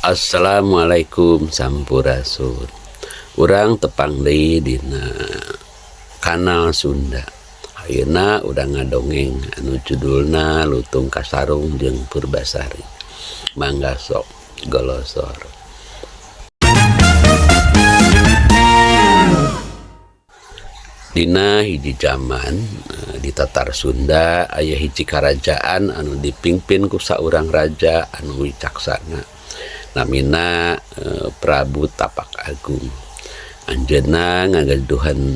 Assalamualaikum sampurasun. Urang tepang deui dina kanal Sunda. Ayeuna urang ngadongeng anu judulna Lutung Kasarung jeung Purbasari. Mangga sok golosor. Dina hiji zaman di Tatar Sunda aya hiji karajaan anu dipingpin ku saurang raja anu wicaksana. Namina Prabu Tapak Agung. Anjeunna ngagaduhan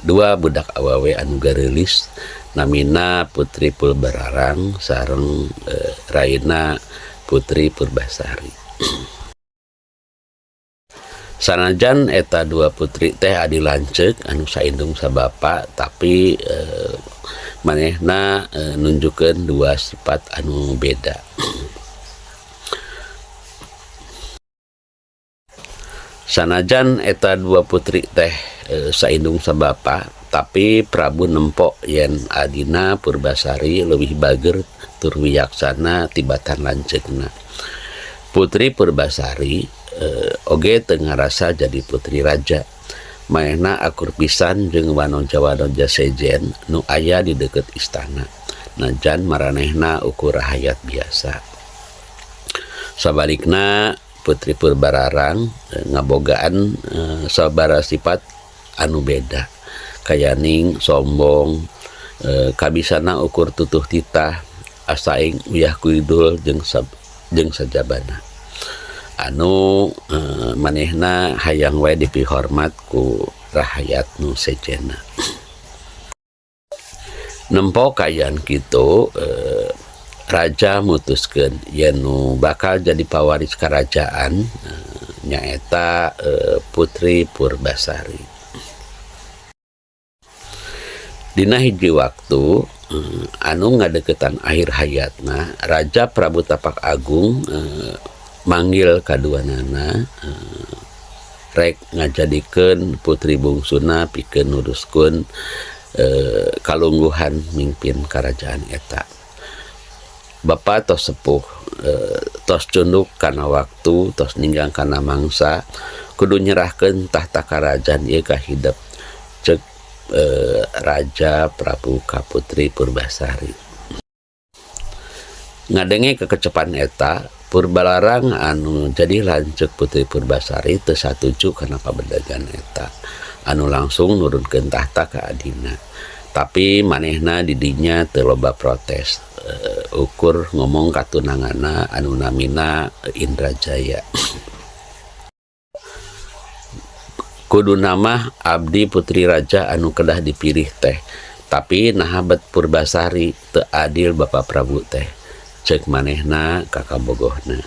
dua budak awewe anu gareulis namina Putri Purbararang sareng raina Putri Purbasari. Sanajan eta dua putri teh adi lanceuk anu saindung sabapa tapi manehna nunjukkeun dua sifat anu beda. Sanajan eta dua putri teh saindung sabapa tapi Prabu nempok yen adina Purbasari leuwih bager tur wiyaksana tibatan lanceukna. Putri Purbasari oge teu ngarasa jadi putri raja. Manehna akur pisan jeung wanoja-wanoja sejen nu aya di deukeut istana. Najan maranehna ukur rahayat biasa. Sabalikna Putri Purbararang ngabogaan sabara sifat anu beda. Kayaning sombong, kabisana ukur tutuh titah, asaing uyah kuidul jeung sajabana. Anu manehna hayang wae dipihormat ku rahayat nu sejenna. Nempo kayan kitu raja mutuskeun yen nu bakal jadi pawaris karajaan nyaeta Putri Purbasari. Dina hiji waktu anu ngadeuketan akhir hayatna Raja Prabu Tapak Agung manggil kaduanana rek ngajadikeun putri bungsuna pikeun nuruskeun kalungguhan mimpin karajaan eta. Bapa tos sepuh tos cunduk kana waktu tos ninggang kana mangsa kudu nyerahkeun tahta karajaan ieu ka hidep ceuk Raja Prabu ka Putri Purbasari. Ngadenge kekecepan eta Purbararang anu jadi lanceuk Putri Purbasari teu satuju kana pabedagan eta anu langsung nurunkeun tahta ka adina. Tapi manehna di dinya teu loba protes. Ukur ngomong katunanganna anu namina Indrajaya. Kudu nama abdi putri raja anu kedah dipilih teh. Tapi nahabat Purbasari teu adil Bapak Prabu teh. Ceuk manehna kakabogohna.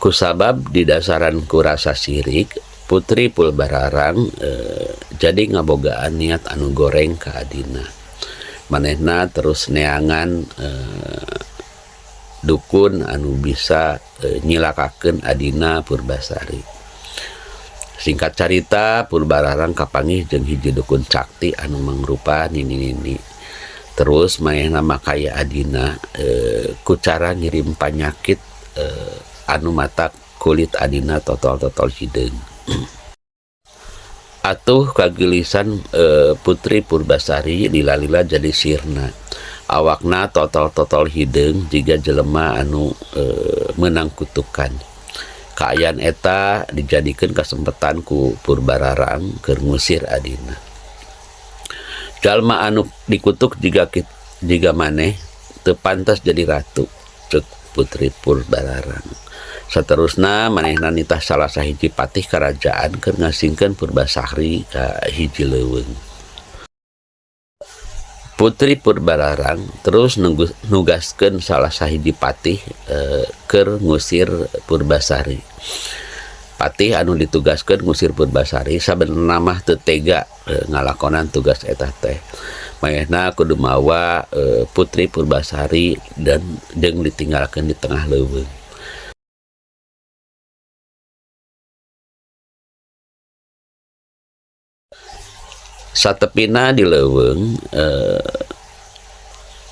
Kusabab didasaran ku rasa sirik, Putri Purbararang jadi ngabogaan niat anu goreng ka adina. Manehna terus neangan dukun anu bisa nyilakakeun adina Purbasari. Singkat carita Purbararang kapanggih jeung hiji dukun cakti anu mangrupa nini-nini. Terus manehna makaya adina ku cara ngirim panyakit anu matak kulit adina totol-totol hideung. Atuh kagelisan Putri Purbasari lila-lila jadi sirna. Awakna totol-totol hideung jiga jelema anu meunang kutukan. Kaayaan eta dijadikeun kasempatan ku Purbararang keur ngusir adina. Jalma anu dikutuk jiga maneh teu pantas jadi ratu ceuk Putri Purbararang. Saterusna manehna nitah salah sahiji patih karajaan keur ngasingkeun Purbasari ka hiji leuweung. Putri Purbararang terus nugaskeun salah sahiji patih keur ngusir Purbasari. Patih anu ditugaskeun ngusir Purbasari sabenerna mah teu tega ngalakonan tugas eta teh. Manehna kudu mawa Putri Purbasari dan jeung ditinggalkeun di tengah leuweung. Satepina di leuweung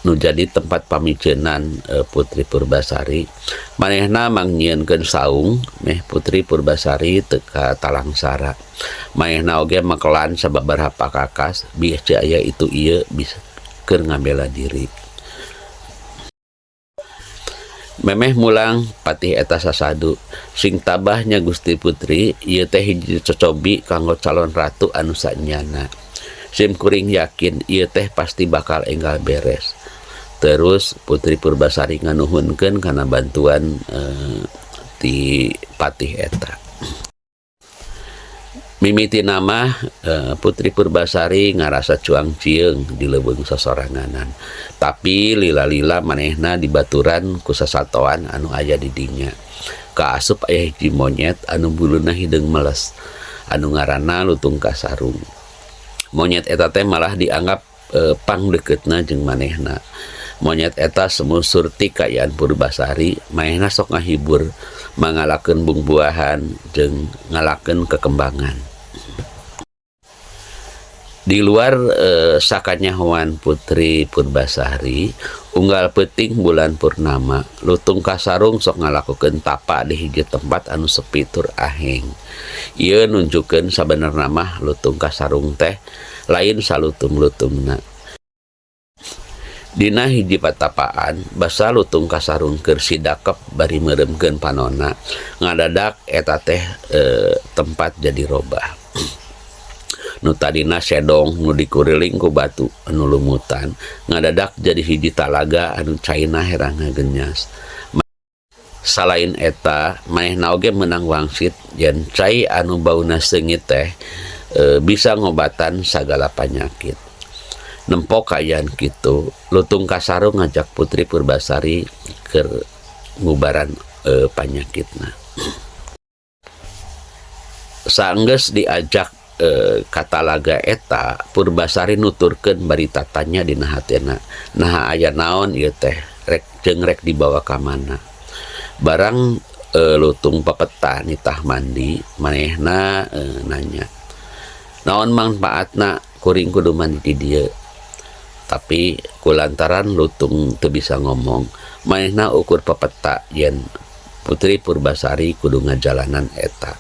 nu jadi tempat pamicenan Putri Purbasari. Manehna mangnyienkeun saung meh Putri Purbasari teka Talangsara. Manehna oge makelan sababaraha kakas bieu aya itu ieu bisa keur ngabela diri. Memeh mulang patih eta sasadu sing tabahnya Gusti Putri ieu teh hiji cocobi kanggo calon ratu anu sanyana. Sim kuring yakin ieu teh pasti bakal enggal beres. Terus Putri Purbasari nganuhunkeun kana bantuan ti patih eta. Mimiti nama Putri Purbasari ngarasa cuang cieung di leuweung sosoranganan. Tapi lila-lila manehna dibaturan ku sasatoan anu aya di dinya. Kaasup aya hiji monyet anu buluna hideung meles, anu ngaranna Lutung Kasarung. Monyet eta teh malah dianggap pangdeuketna jeung manehna. Monyet eta semu surti kayaan Purbasari, manehna sok ngahibur mangalakeun bungbuahan jeung ngalakeun kekembangan. Di luar sakanyahoan Putri Purbasari, unggal peuting bulan purnama, Lutung Kasarung sok ngalakukeun tapa di hiji tempat anu sepi tur aheng. Ieu nunjukkeun sabenerna mah Lutung Kasarung teh lain salutung-lutungna. Dina hiji patapaan basa Lutung Kasarung keur sidakep bari meuremkeun panonna, ngadadak eta teh tempat jadi robah. Nu tadina sedong nu dikuriling ku batu anu lumutan ngadadak jadi hiji talaga anu caina herang ngagenyas. Salain eta manehna oge meunang wangsit yen cai anu bauna seungit teh bisa ngobatan sagala panyakit. Nempok kayaan kitu, Lutung Kasarung ngajak Putri Purbasari keur ngubaran panyakitna. Saenggeus diajak ka talaga eta, Purbasari nuturkeun bari tatanya dina hatena. Nah aya naon ieu teh? Rek dibawa ka mana? Barang Lutung pepeta nitah mandi, manehna nanya, naon manfaatna kuring kudu mandi di dieu? Tapi kulantaran Lutung teu bisa ngomong, manehna ukur pepeta yen Putri Purbasari kudu ngajalanan eta.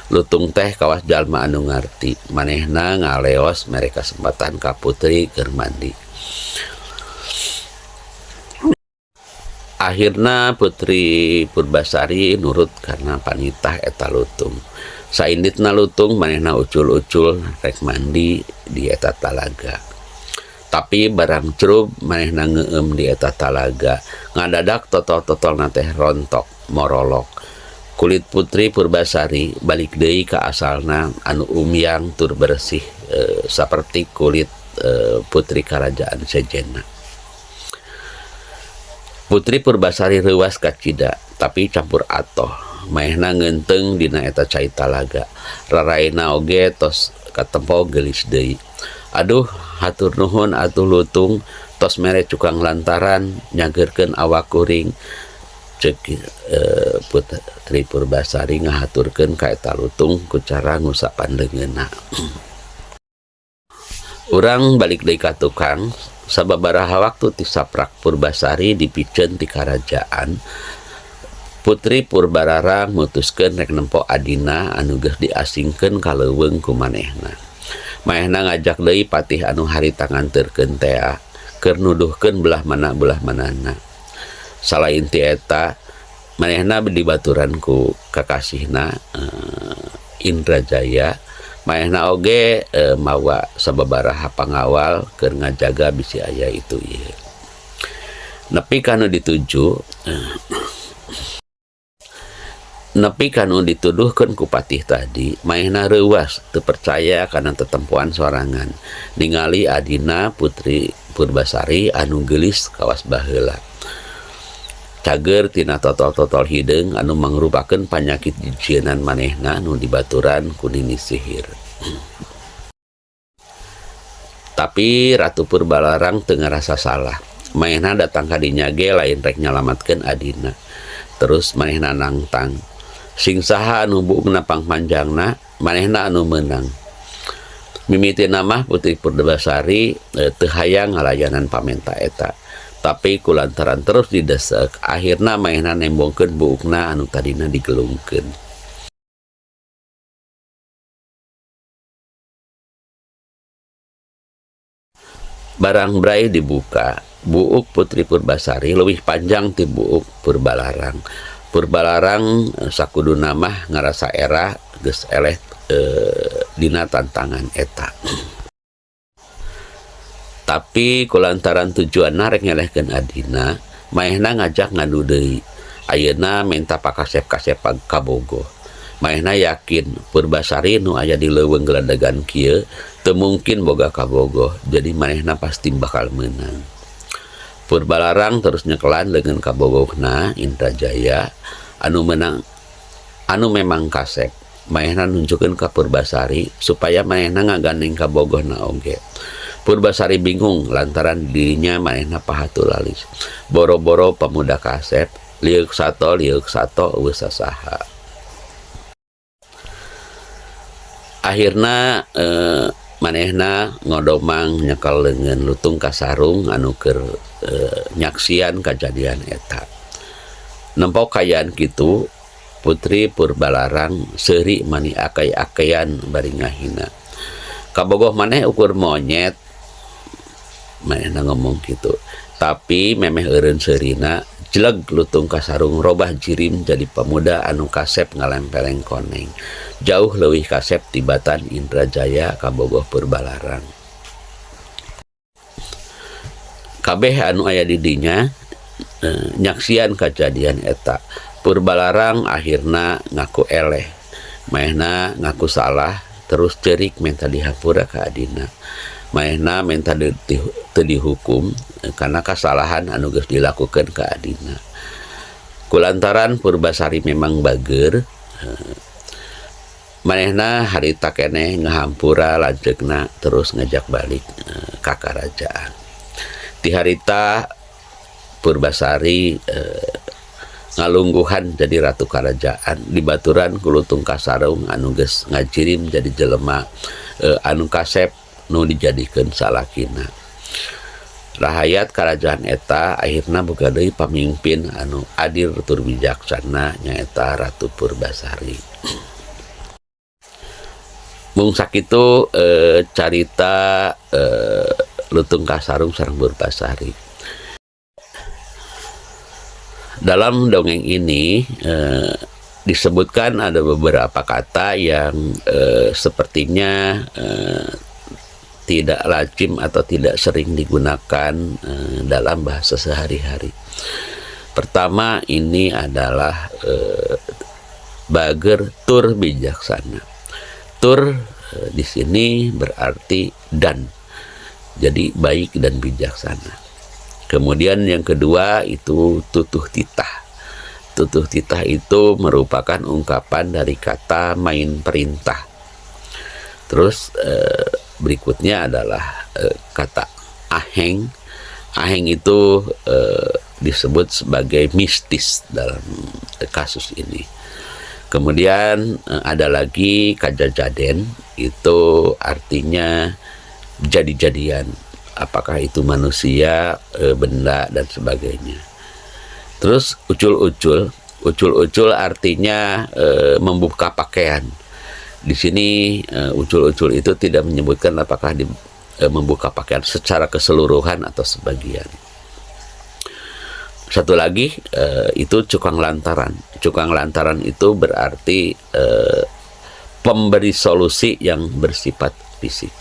Lutung teh kawas jalma anu ngarti, manehna ngaleos mere kasempatan ka Putri keur mandi. Akhirna Putri Purbasari nurut karena panitah eta Lutung. Sainditna Lutung manehna ucul-ucul rek mandi di eta talaga. Tapi barang cerup manehna ngeueum di eta talaga, ngadadak totol-totolna teh rontok morolok. Kulit Putri Purbasari balik deui ka asalna anu umyang tur bersih saperti kulit putri kerajaan sejenna. Putri Purbasari reuwas ka cida tapi campur atoh. Manehna ngeunteung dina eta cai talaga. Raraina oge tos katempo geulis deui. Aduh, hatur nuhun atuh Lutung, tos mere cukang lantaran nyageurkeun awak kuring. Ceuk Putri Purbasari ngahaturkeun ka eta Lutung ku cara ngusapan leungeunna. Urang balik deui ka tukang, sababaraha waktu ti saprak Purbasari dipikeun ti karajaan. Putri Purbararang mutuskeun rek nempo adina anu geus diasingkeun ka leuweung ku manehna. Manehna ngajak deui patih anu haritanganteurkeun tea keur nuduhkeun belah manana. Salain ti eta manehna dibaturan ku kakasihna Indrajaya. Manehna oge mawa sababaraha pangawal keur ngajaga bisi aya itu ieu. Nepi kanu dituduhkeun ku patih tadi, manehna reuwas teu percaya kana tetempuan sorangan. Ningali adina Putri Purbasari anu geulis kawas baheula. Cager tina totol-totol hideung anu mangrupakeun panyakit jijienan manehna anu dibaturan ku nini sihir. Tapi Ratu Purbalarang teu ngarasa salah. Manehna datang ka dinya ge lain rek nyalamatkeun adina. Terus manehna nangtang, sing saha anu buungna pangpanjangna, manehna anu meunang. Mimiti nama Putri Purbasari teu hayang ngalayanan pamenta eta. tapi kulantaran terus didesek akhirna mainan nembongkeun buukna anu tadina digelungkeun. Barang brai dibuka, buuk Putri Purbasari leuwih panjang ti buuk Purbalarang. Purbalarang sakudu namah ngarasa era geus eleh dina tantangan eta. Tapi kulantaran tujuanna rek ngelehkeun adina, maehna ngajak ngadu deui. Ayeuna menta pakasep-kasep kabogoh. Maehna yakin Purbasari nu aya di leuweung geledegan kieu teu mungkin boga kabogoh, jadi maehna pasti bakal meunang. Purbalarang terus nyekelan dengan kabogohna Indrajaya anu memang kasep. Maehna nunjukeun ka Purbasari supaya maehna ngagandeng kabogohna oge. Purbasari bingung lantaran dirinya maehna pahatul alis. Boro-boro pemuda kasep, liuk sato eueuh sasaha. Akhirna manehna ngodomang nyekel leungeun lutung ka sarung anu keur nyaksian kajadian eta. Nempok kayaan kitu Putri Purbalarang seuri mani akay-akayan bari ngahina. Kabogoh maneh ukur monyet, manehna ngomong kitu. Tapi memeh eureun seurina jeleg lutung ka sarung robah jirim jadi pemuda anu kasep ngalempeleng koneng. Jauh leuwih kasep tibatan Indrajaya kabogoh Purbalarang. Kabeh anu aya di dinya nyaksian kajadian eta. Purbalarang akhirna ngaku eleh, maehna ngaku salah, terus cerik menta dihapura ka adina. Maehna menta teu dihukum karena kasalahan anu geus dilakukeun ka adina. Kulantaran Purbasari memang bager, manehna harita keneh ngahampura lanceukna terus ngajak balik ka karajaan. Ti harita Purbasari ngalungguhan jadi ratu karajaan, dibaturan ku lutung ka sarung anu geus ngajirim jadi jelema anu kasep nu dijadikeun salakina. Rahayat karajaan eta akhirna boga deui pamimpin anu adil tur bijaksana nyaeta Ratu Purbasari. Mung sakitu carita lutung ka sarung sareng Purbasari. Dalam dongeng ini disebutkan ada beberapa kata yang sepertinya tidak lazim atau tidak sering digunakan dalam bahasa sehari-hari. Pertama ini adalah bager tur bijaksana. Tur di sini berarti dan, jadi baik dan bijaksana. Kemudian yang kedua itu tutuh titah. Tutuh titah itu merupakan ungkapan dari kata main perintah. Terus berikutnya adalah kata aheng. Aheng itu disebut sebagai mistis dalam kasus ini. Kemudian ada lagi kajajaden, itu artinya jadi-jadian. Apakah itu manusia, benda, dan sebagainya. Terus ucul-ucul artinya membuka pakaian. Di sini ucul-ucul itu tidak menyebutkan apakah membuka pakaian secara keseluruhan atau sebagian. Satu lagi itu cukang lantaran. Cukang lantaran itu berarti pemberi solusi yang bersifat fisik.